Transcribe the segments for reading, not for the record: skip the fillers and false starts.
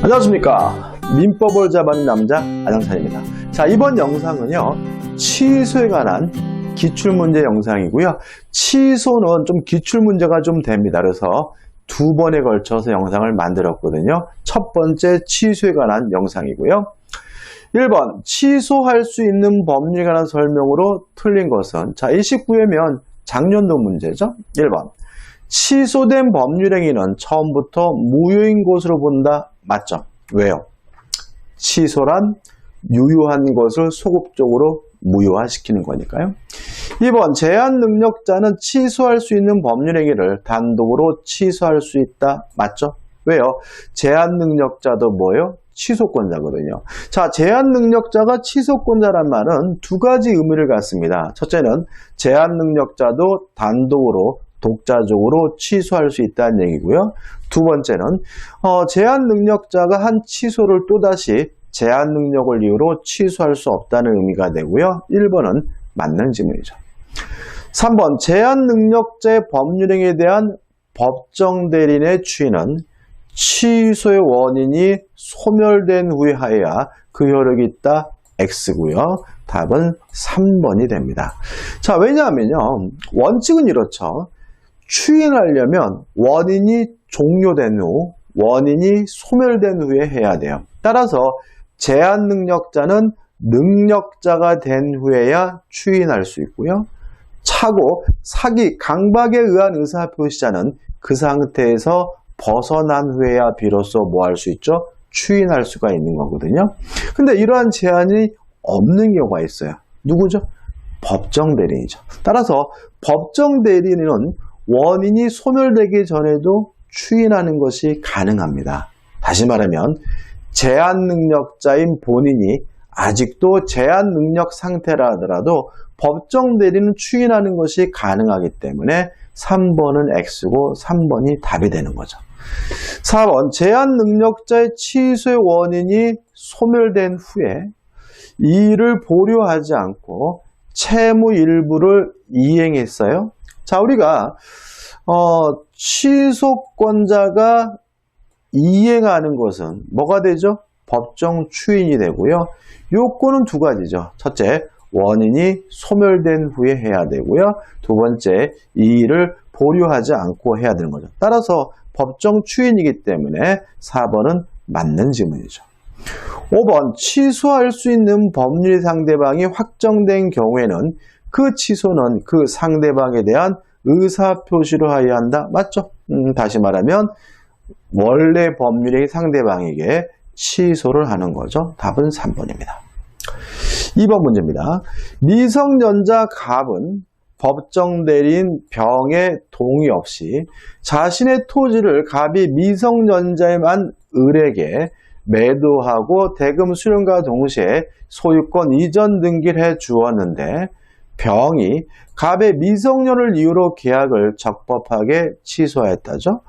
안녕하십니까. 민법을 잡아낸 남자 안영찬입니다. 자, 이번 영상은요, 취소에 관한 기출문제 영상이고요. 취소는 좀 기출문제가 좀 됩니다. 그래서 두 번에 걸쳐서 영상을 만들었거든요. 첫 번째 취소에 관한 영상이고요. 1번 취소할 수 있는 법률에 관한 설명으로 틀린 것은, 자, 29회면 작년도 문제죠. 1번 취소된 법률행위는 처음부터 무효인 것으로 본다. 맞죠? 왜요? 취소란 유효한 것을 소급적으로 무효화시키는 거니까요. 2번 제한 능력자는 취소할 수 있는 법률행위를 단독으로 취소할 수 있다. 맞죠? 왜요? 제한 능력자도 뭐예요? 취소권자거든요. 자, 제한 능력자가 취소권자란 말은 두 가지 의미를 갖습니다. 첫째는 제한 능력자도 단독으로 독자적으로 취소할 수 있다는 얘기고요. 두 번째는 제한 능력자가 한 취소를 또다시 제한 능력을 이유로 취소할 수 없다는 의미가 되고요. 1번은 맞는 지문이죠. 3번 제한 능력자의 법률행위에 대한 법정 대리인의 추인은 취소의 원인이 소멸된 후에 하여야 그 효력이 있다. X고요. 답은 3번이 됩니다. 자, 왜냐하면요, 원칙은 이렇죠. 추인하려면 원인이 종료된 후, 원인이 소멸된 후에 해야 돼요. 따라서 제한 능력자는 능력자가 된 후에야 추인할 수 있고요. 차고, 사기, 강박에 의한 의사표시자는 그 상태에서 벗어난 후에야 비로소 뭐 할 수 있죠? 추인할 수가 있는 거거든요. 근데 이러한 제한이 없는 경우가 있어요. 누구죠? 법정 대리인이죠. 따라서 법정 대리인은 원인이 소멸되기 전에도 추인하는 것이 가능합니다. 다시 말하면 제한 능력자인 본인이 아직도 제한 능력 상태라 하더라도 법정 대리인은 추인하는 것이 가능하기 때문에 3번은 X고 3번이 답이 되는 거죠. 4번 제한 능력자의 취소의 원인이 소멸된 후에 이 일을 보류하지 않고 채무 일부를 이행했어요. 자, 우리가 취소권자가 이행하는 것은 뭐가 되죠? 법정 추인이 되고요. 요건은 두 가지죠. 첫째, 원인이 소멸된 후에 해야 되고요. 두 번째, 이 일을 보류하지 않고 해야 되는 거죠. 따라서 법정 추인이기 때문에 4번은 맞는 지문이죠. 5번 취소할 수 있는 법률 상대방이 확정된 경우에는 그 취소는 그 상대방에 대한 의사표시로 하여야 한다. 맞죠? 다시 말하면 원래 법률의 상대방에게 취소를 하는 거죠. 답은 3번입니다. 2번 문제입니다. 미성년자 갑은 법정 대리인 병의 동의 없이 자신의 토지를 갑이 미성년자에만 을에게 매도하고 대금 수령과 동시에 소유권 이전 등기를 해 주었는데 병이 갑의 미성년을 이유로 계약을 적법하게 취소했다죠.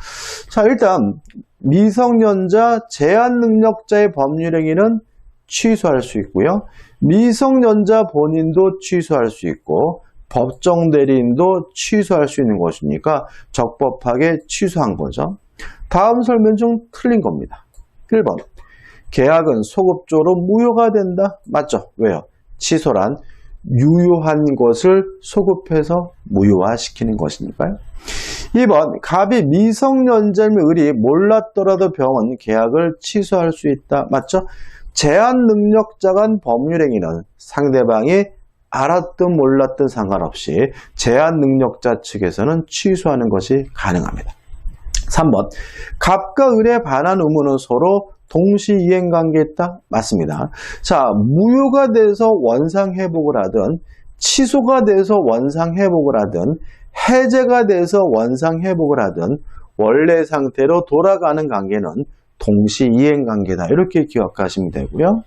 자, 일단 미성년자 제한 능력자의 법률행위는 취소할 수 있고요. 미성년자 본인도 취소할 수 있고 법정 대리인도 취소할 수 있는 것이니까 적법하게 취소한 거죠. 다음 설명 중 틀린 겁니다. 1번 계약은 소급적으로 무효가 된다. 맞죠? 왜요? 취소란 유효한 것을 소급해서 무효화시키는 것이니까요. 2번 갑이 미성년자임을 을이 몰랐더라도 병은 계약을 취소할 수 있다. 맞죠? 제한 능력자가 한 법률행위는 상대방이 알았든 몰랐든 상관없이 제한 능력자 측에서는 취소하는 것이 가능합니다. 3번 갑과 을에 반한 의무는 서로 동시 이행 관계에 있다? 맞습니다. 자, 무효가 돼서 원상 회복을 하든 취소가 돼서 원상 회복을 하든 해제가 돼서 원상 회복을 하든 원래 상태로 돌아가는 관계는 동시 이행 관계다. 이렇게 기억하시면 되고요.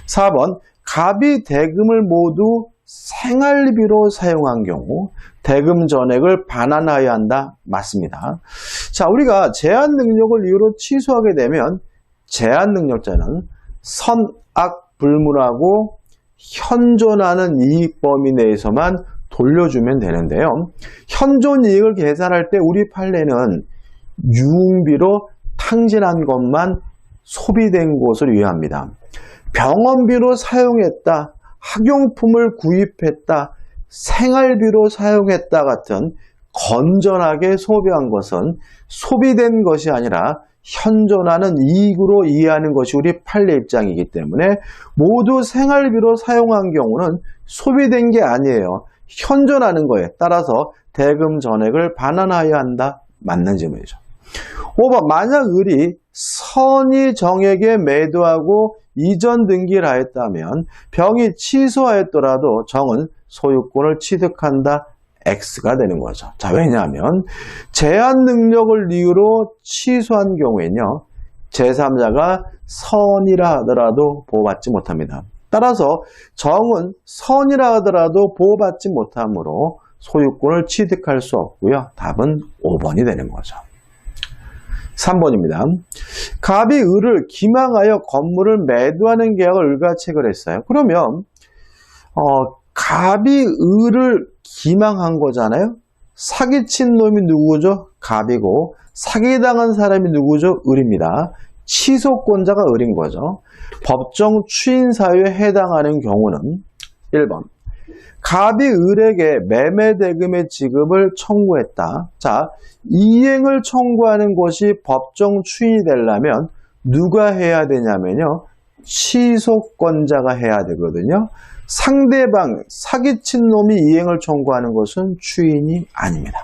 4번 갑이 대금을 모두 생활비로 사용한 경우 대금 전액을 반환하여야 한다. 맞습니다. 자, 우리가 제한 능력을 이유로 취소하게 되면 제한 능력자는 선악불문하고 현존하는 이익 범위 내에서만 돌려주면 되는데요. 현존 이익을 계산할 때 우리 판례는 유흥비로 탕진한 것만 소비된 곳을 위함이다. 병원비로 사용했다, 학용품을 구입했다, 생활비로 사용했다 같은 건전하게 소비한 것은 소비된 것이 아니라 현존하는 이익으로 이해하는 것이 우리 판례 입장이기 때문에 모두 생활비로 사용한 경우는 소비된 게 아니에요. 현존하는 거에 따라서 대금 전액을 반환하여야 한다. 맞는 질문이죠. 5번 만약 을이 선의 정에게 매도하고 이전 등기를 하였다면 병이 취소하였더라도 정은 소유권을 취득한다. X가 되는 거죠. 자, 왜냐하면 제한 능력을 이유로 취소한 경우에는요, 제3자가 선이라 하더라도 보호받지 못합니다. 따라서 정은 선이라 하더라도 보호받지 못하므로 소유권을 취득할 수 없고요. 답은 5번이 되는 거죠. 3번입니다. 갑이 을을 기망하여 건물을 매도하는 계약을 을과 체결했어요. 그러면 갑이 을을 기망한 거잖아요. 사기친 놈이 누구죠? 갑이고 사기당한 사람이 누구죠? 을입니다. 취소권자가 을인 거죠. 법정 추인 사유에 해당하는 경우는 1번 갑이 을에게 매매 대금의 지급을 청구했다. 자, 이행을 청구하는 것이 법정 추인이 되려면 누가 해야 되냐면요. 취소권자가 해야 되거든요. 상대방, 사기친 놈이 이행을 청구하는 것은 추인이 아닙니다.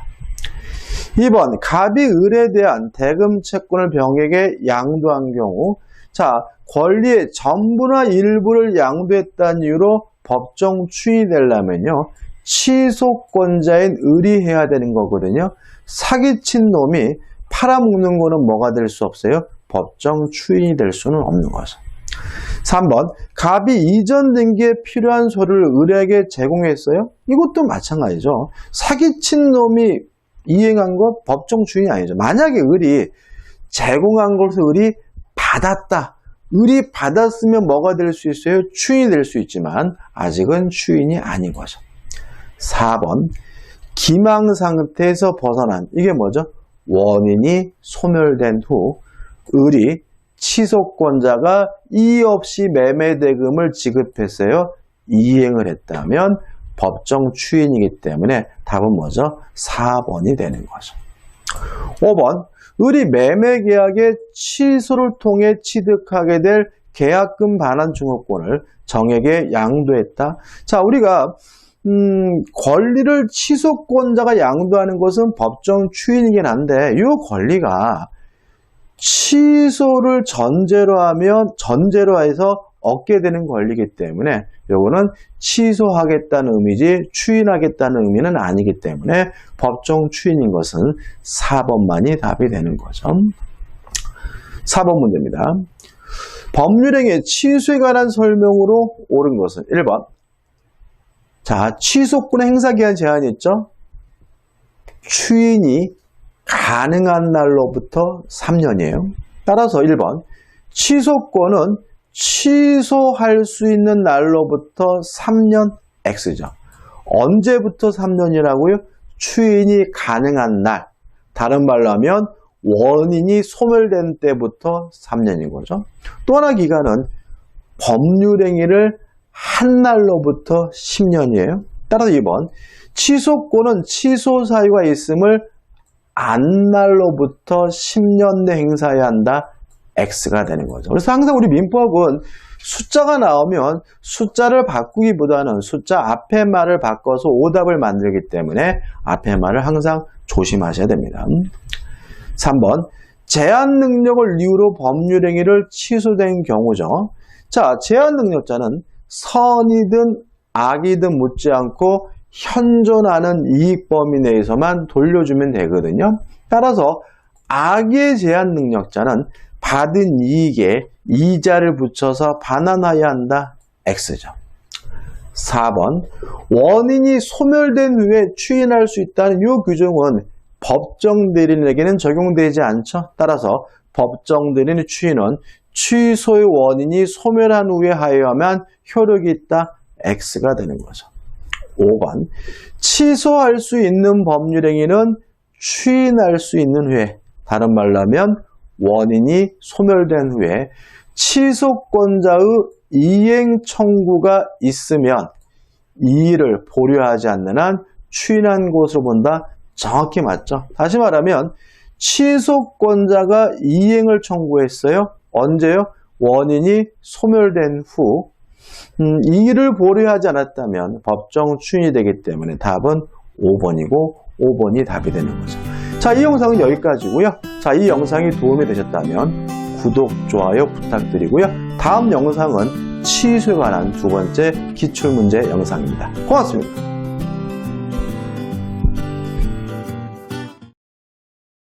2번, 갑이 을에 대한 대금 채권을 병에게 양도한 경우, 자, 권리의 전부나 일부를 양도했다는 이유로 법정 추인이 되려면요, 취소권자인 을이 해야 되는 거거든요. 사기친 놈이 팔아먹는 거는 뭐가 될 수 없어요? 법정 추인이 될 수는 없는 거죠. 3번, 갑이 이전 등기에 필요한 서류를 을에게 제공했어요? 이것도 마찬가지죠. 사기친 놈이 이행한 거 법정 추인이 아니죠. 만약에 을이 제공한 것을 을이 받았다. 을이 받았으면 뭐가 될 수 있어요? 추인이 될 수 있지만 아직은 추인이 아닌 거죠. 4번, 기망 상태에서 벗어난, 이게 뭐죠? 원인이 소멸된 후 을이 취소권자가 이의 없이 매매 대금을 지급했어요. 이행을 했다면 법정 추인이기 때문에 답은 뭐죠? 4번이 되는 거죠. 5번, 을이 매매 계약의 취소를 통해 취득하게 될 계약금 반환 증후권을 정에게 양도했다. 자, 우리가 권리를 취소권자가 양도하는 것은 법정 추인이긴 한데 이 권리가 취소를 전제로 해서 얻게 되는 권리이기 때문에 이거는 취소하겠다는 의미지 추인하겠다는 의미는 아니기 때문에 법정 추인인 것은 4번만이 답이 되는 거죠. 4번 문제입니다. 법률행위 취소에 관한 설명으로 옳은 것은 1번. 자, 취소권의 행사기한 제한이 있죠. 추인이 가능한 날로부터 3년이에요. 따라서 1번. 취소권은 취소할 수 있는 날로부터 3년 X죠. 언제부터 3년이라고요? 추인이 가능한 날. 다른 말로 하면 원인이 소멸된 때부터 3년인 거죠. 또 하나 기간은 법률행위를 한 날로부터 10년이에요. 따라서 2번. 취소권은 취소 사유가 있음을 안 날로부터 10년 내 행사해야 한다. X가 되는 거죠. 그래서 항상 우리 민법은 숫자가 나오면 숫자를 바꾸기보다는 숫자 앞에 말을 바꿔서 오답을 만들기 때문에 앞에 말을 항상 조심하셔야 됩니다. 3번, 제한 능력을 이유로 법률행위를 취소된 경우죠. 자, 제한 능력자는 선이든 악이든 묻지 않고 현존하는 이익 범위 내에서만 돌려주면 되거든요. 따라서 악의 제한 능력자는 받은 이익에 이자를 붙여서 반환하여야 한다. X죠. 4번, 원인이 소멸된 후에 추인할 수 있다는 이 규정은 법정 대리인에게는 적용되지 않죠. 따라서 법정 대리인의 추인은 취소의 원인이 소멸한 후에 하여야만 효력이 있다. X가 되는 거죠. 5번, 취소할 수 있는 법률행위는 추인할 수 있는 후에, 다른 말로 하면 원인이 소멸된 후에 취소권자의 이행 청구가 있으면 이의를 보류하지 않는 한 추인한 것으로 본다. 정확히 맞죠? 다시 말하면 취소권자가 이행을 청구했어요. 언제요? 원인이 소멸된 후 이의를 보류하지 않았다면 법정 추인이 되기 때문에 답은 5번이고 5번이 답이 되는 거죠. 자, 이 영상은 여기까지고요. 자, 이 영상이 도움이 되셨다면 구독, 좋아요 부탁드리고요. 다음 영상은 취소에 관한 두 번째 기출문제 영상입니다. 고맙습니다.